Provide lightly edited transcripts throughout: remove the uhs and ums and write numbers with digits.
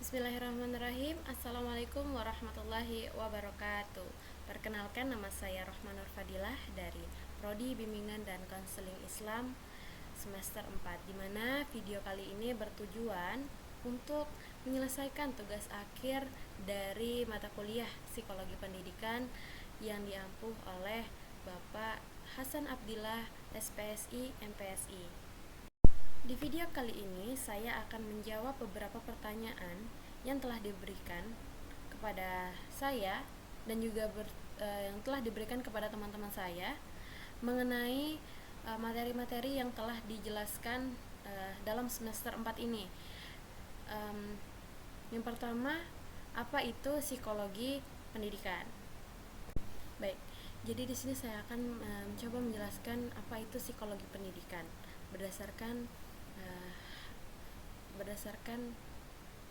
Bismillahirrahmanirrahim. Assalamualaikum warahmatullahi wabarakatuh. Perkenalkan, nama saya Rohman Nur Fadilah dari Prodi Bimbingan dan Konseling Islam semester 4, di mana video kali ini bertujuan untuk menyelesaikan tugas akhir dari mata kuliah Psikologi Pendidikan yang diampuh oleh Bapak Hasan Abdillah, SPSI, MPSI. Di video kali ini saya akan menjawab beberapa pertanyaan yang telah diberikan kepada saya dan juga yang telah diberikan kepada teman-teman saya mengenai materi-materi yang telah dijelaskan dalam semester 4 ini. Yang pertama, apa itu psikologi pendidikan? Baik, jadi di sini saya akan mencoba menjelaskan apa itu psikologi pendidikan berdasarkan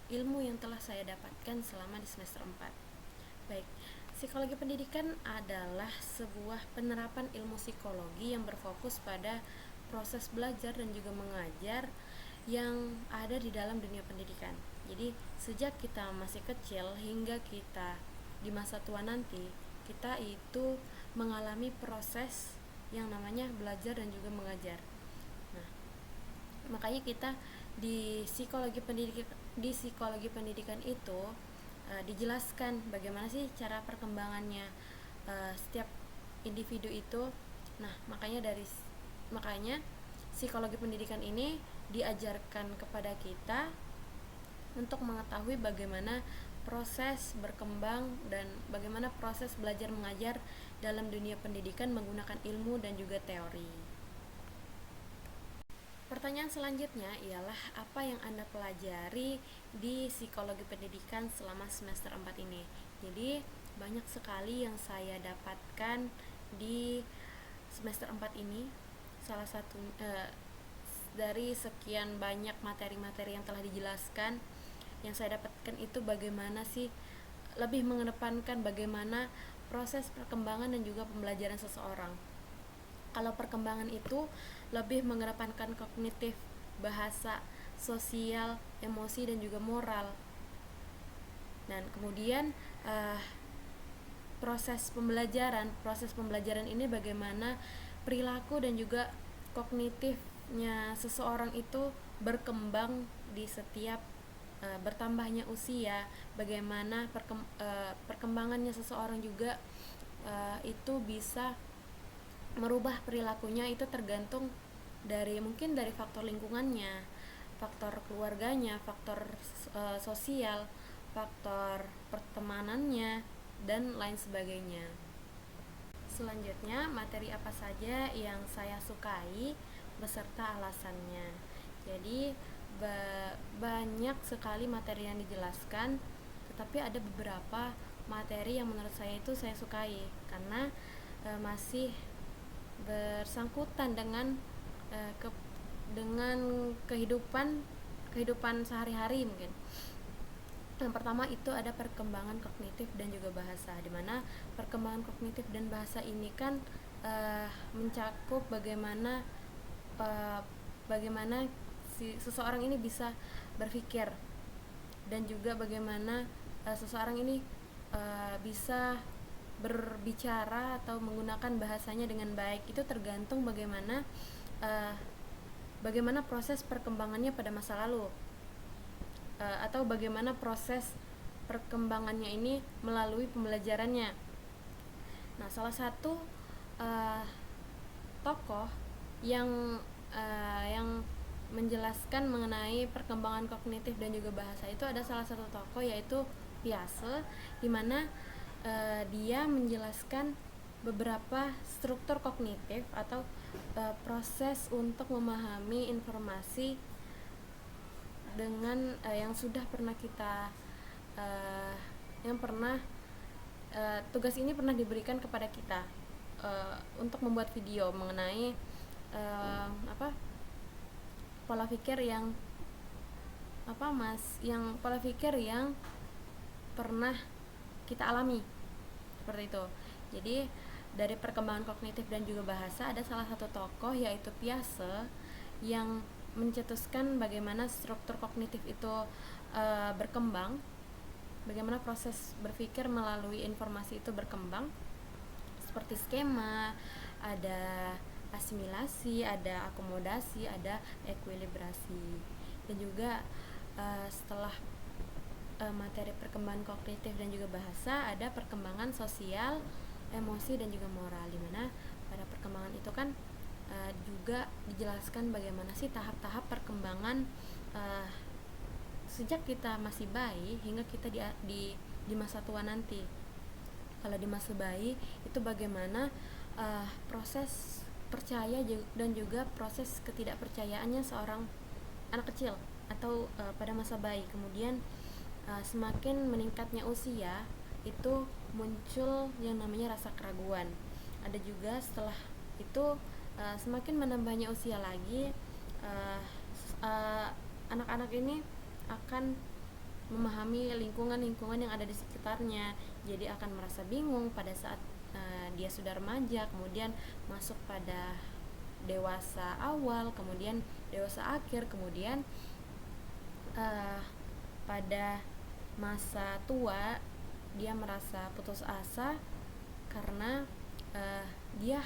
ilmu yang telah saya dapatkan selama di semester 4. Baik, psikologi pendidikan adalah sebuah penerapan ilmu psikologi yang berfokus pada proses belajar dan juga mengajar yang ada di dalam dunia pendidikan. Jadi, sejak kita masih kecil hingga kita di masa tua nanti, kita itu mengalami proses yang namanya belajar dan juga mengajar. Nah, makanya kita di psikologi pendidikan itu dijelaskan bagaimana sih cara perkembangannya setiap individu itu. Nah, makanya psikologi pendidikan ini diajarkan kepada kita untuk mengetahui bagaimana proses berkembang dan bagaimana proses belajar mengajar dalam dunia pendidikan menggunakan ilmu dan juga teori. Pertanyaan selanjutnya ialah apa yang Anda pelajari di psikologi pendidikan selama semester 4 ini. Jadi, banyak sekali yang saya dapatkan di semester 4 ini. Salah satu dari sekian banyak materi-materi yang telah dijelaskan, yang saya dapatkan itu bagaimana sih lebih mengedepankan bagaimana proses perkembangan dan juga pembelajaran seseorang. Kalau perkembangan itu lebih mengedepankan kognitif, bahasa, sosial, emosi, dan juga moral. Dan kemudian proses pembelajaran ini bagaimana perilaku dan juga kognitifnya seseorang itu berkembang di setiap bertambahnya usia, bagaimana perkembangannya seseorang juga itu bisa merubah perilakunya. Itu tergantung mungkin dari faktor lingkungannya, faktor keluarganya, faktor sosial, faktor pertemanannya, dan lain sebagainya. Selanjutnya, materi apa saja yang saya sukai beserta alasannya. Jadi banyak sekali materi yang dijelaskan, tetapi ada beberapa materi yang menurut saya itu saya sukai karena masih bersangkutan dengan kehidupan sehari-hari mungkin. Yang pertama itu ada perkembangan kognitif dan juga bahasa, di mana perkembangan kognitif dan bahasa ini kan mencakup bagaimana seseorang ini bisa berpikir dan juga bagaimana seseorang ini bisa berbicara atau menggunakan bahasanya dengan baik. Itu tergantung bagaimana proses perkembangannya pada masa lalu atau bagaimana proses perkembangannya ini melalui pembelajarannya. Nah, salah satu tokoh yang menjelaskan mengenai perkembangan kognitif dan juga bahasa itu ada salah satu tokoh, yaitu Piaget, di mana dia menjelaskan beberapa struktur kognitif atau proses untuk memahami informasi dengan yang sudah pernah kita tugas ini pernah diberikan kepada kita untuk membuat video mengenai pola pikir yang pernah kita alami, seperti itu. Jadi dari perkembangan kognitif dan juga bahasa ada salah satu tokoh, yaitu Piaget, yang mencetuskan bagaimana struktur kognitif itu berkembang, bagaimana proses berpikir melalui informasi itu berkembang, seperti skema, ada asimilasi, ada akomodasi, ada ekuilibrasi. Dan juga setelah materi perkembangan kognitif dan juga bahasa, ada perkembangan sosial, emosi, dan juga moral, dimana pada perkembangan itu kan juga dijelaskan bagaimana sih tahap-tahap perkembangan sejak kita masih bayi hingga kita di masa tua nanti. Kalau di masa bayi itu bagaimana proses percaya dan juga proses ketidakpercayaannya seorang anak kecil atau pada masa bayi. Kemudian semakin meningkatnya usia itu muncul yang namanya rasa keraguan. Ada juga setelah itu semakin menambahnya usia lagi, anak-anak ini akan memahami lingkungan yang ada di sekitarnya, jadi akan merasa bingung pada saat dia sudah remaja, kemudian masuk pada dewasa awal, kemudian dewasa akhir, kemudian pada masa tua dia merasa putus asa karena dia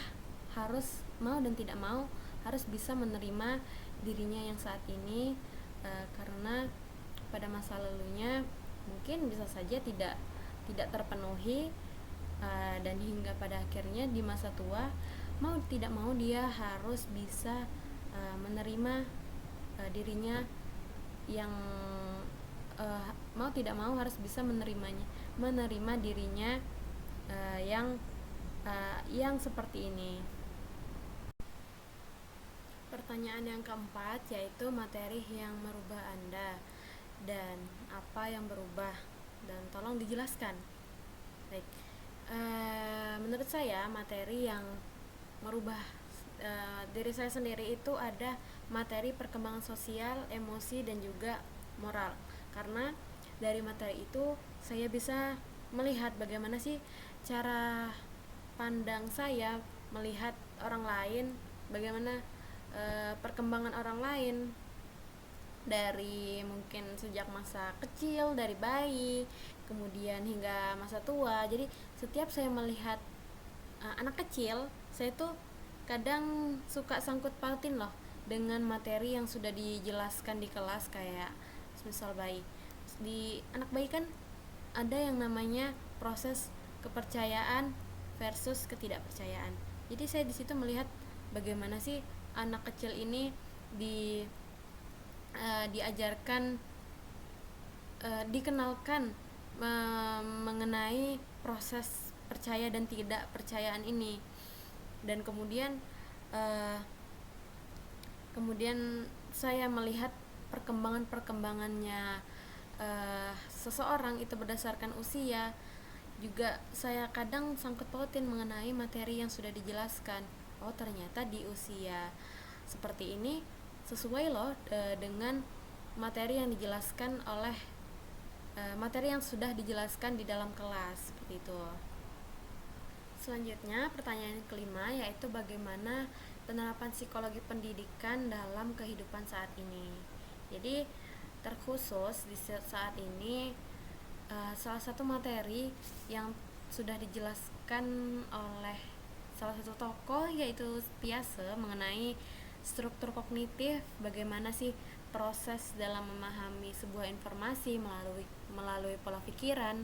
harus mau dan tidak mau harus bisa menerima dirinya yang saat ini, karena pada masa lalunya mungkin bisa saja tidak terpenuhi, dan hingga pada akhirnya di masa tua mau tidak mau dia harus bisa menerima dirinya yang mau tidak mau harus bisa menerima dirinya yang seperti ini. Pertanyaan yang keempat yaitu materi yang merubah Anda dan apa yang berubah, dan tolong dijelaskan. Baik, menurut saya materi yang merubah diri saya sendiri itu ada materi perkembangan sosial, emosi, dan juga moral. Karena dari materi itu saya bisa melihat bagaimana sih cara pandang saya melihat orang lain, bagaimana perkembangan orang lain dari mungkin sejak masa kecil, dari bayi, kemudian hingga masa tua. Jadi setiap saya melihat anak kecil, saya tuh kadang suka sangkut pautin loh dengan materi yang sudah dijelaskan di kelas, kayak misal bayi. Di anak bayi kan ada yang namanya proses kepercayaan versus ketidakpercayaan. Jadi saya di situ melihat bagaimana sih anak kecil ini diajarkan, dikenalkan mengenai proses percaya dan tidak percayaan ini. Dan kemudian saya melihat perkembangannya seseorang itu berdasarkan usia. Juga saya kadang sangkut pautin mengenai materi yang sudah dijelaskan. Oh, ternyata di usia seperti ini sesuai loh dengan materi yang dijelaskan oleh materi yang sudah dijelaskan di dalam kelas, seperti itu. Selanjutnya, pertanyaan kelima yaitu bagaimana penerapan psikologi pendidikan dalam kehidupan saat ini. Jadi terkhusus di saat ini salah satu materi yang sudah dijelaskan oleh salah satu tokoh yaitu Piaget mengenai struktur kognitif, bagaimana sih proses dalam memahami sebuah informasi melalui pola pikiran,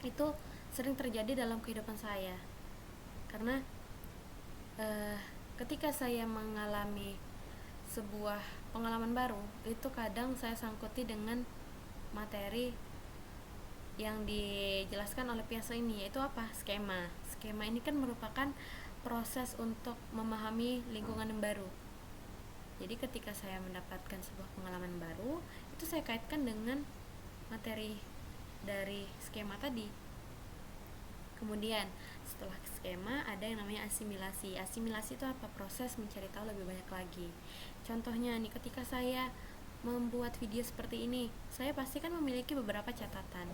itu sering terjadi dalam kehidupan saya. Karena ketika saya mengalami sebuah pengalaman baru, itu kadang saya sangkuti dengan materi yang dijelaskan oleh Piaget ini, yaitu apa? Skema ini kan merupakan proses untuk memahami lingkungan yang baru. Jadi ketika saya mendapatkan sebuah pengalaman baru, itu saya kaitkan dengan materi dari skema tadi. Kemudian setelah skema ada yang namanya asimilasi. Asimilasi itu apa? Proses mencari tahu lebih banyak lagi. Contohnya nih, ketika saya membuat video seperti ini, saya pasti kan memiliki beberapa catatan.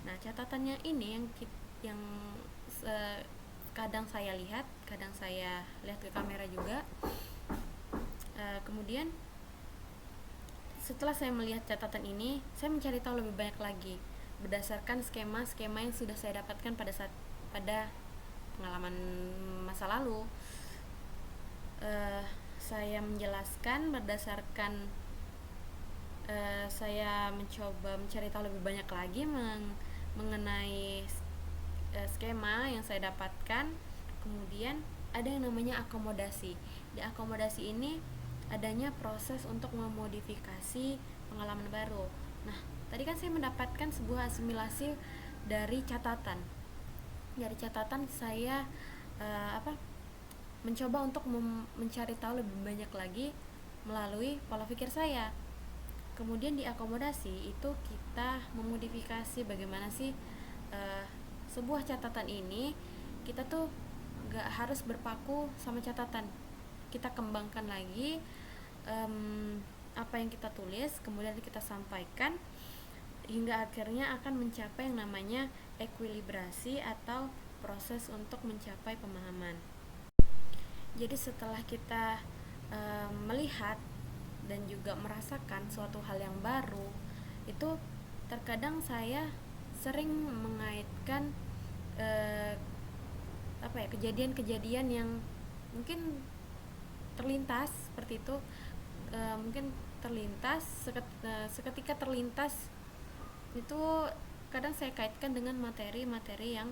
Nah, catatannya ini yang kadang saya lihat ke kamera juga. Kemudian setelah saya melihat catatan ini, saya mencari tahu lebih banyak lagi berdasarkan skema-skema yang sudah saya dapatkan pada pengalaman masa lalu. Saya menjelaskan berdasarkan saya mencoba mencari tahu lebih banyak lagi mengenai skema yang saya dapatkan. Kemudian ada yang namanya akomodasi. Di akomodasi ini adanya proses untuk memodifikasi pengalaman baru. Nah, tadi kan saya mendapatkan sebuah asimilasi dari catatan. Dari catatan saya mencoba untuk mencari tahu lebih banyak lagi melalui pola pikir saya. Kemudian di akomodasi itu kita memodifikasi bagaimana sih sebuah catatan ini kita tuh gak harus berpaku sama catatan, kita kembangkan lagi apa yang kita tulis, kemudian kita sampaikan hingga akhirnya akan mencapai yang namanya ekuilibrasi atau proses untuk mencapai pemahaman. Jadi setelah kita melihat dan juga merasakan suatu hal yang baru, itu terkadang saya sering mengaitkan kejadian-kejadian yang mungkin terlintas seperti itu, mungkin seketika terlintas itu kadang saya kaitkan dengan materi-materi yang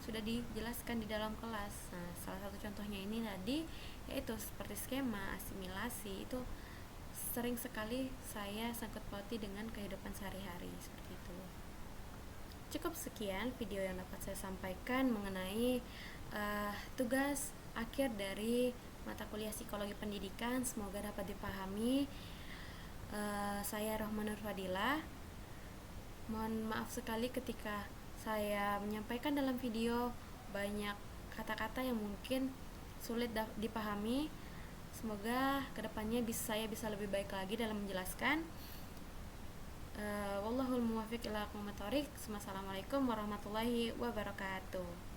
sudah dijelaskan di dalam kelas. Nah, salah satu contohnya ini tadi yaitu seperti skema, asimilasi, itu sering sekali saya sangkut pauti dengan kehidupan sehari-hari seperti itu. Cukup sekian video yang dapat saya sampaikan mengenai tugas akhir dari mata kuliah psikologi pendidikan. Semoga dapat dipahami. Saya Rohman Nur Fadilah. Mohon maaf sekali ketika saya menyampaikan dalam video banyak kata-kata yang mungkin sulit dipahami. Semoga kedepannya saya bisa lebih baik lagi dalam menjelaskan. Wallahul muwaffiq ila aqwamit thoriq. Wassalamualaikum warahmatullahi wabarakatuh.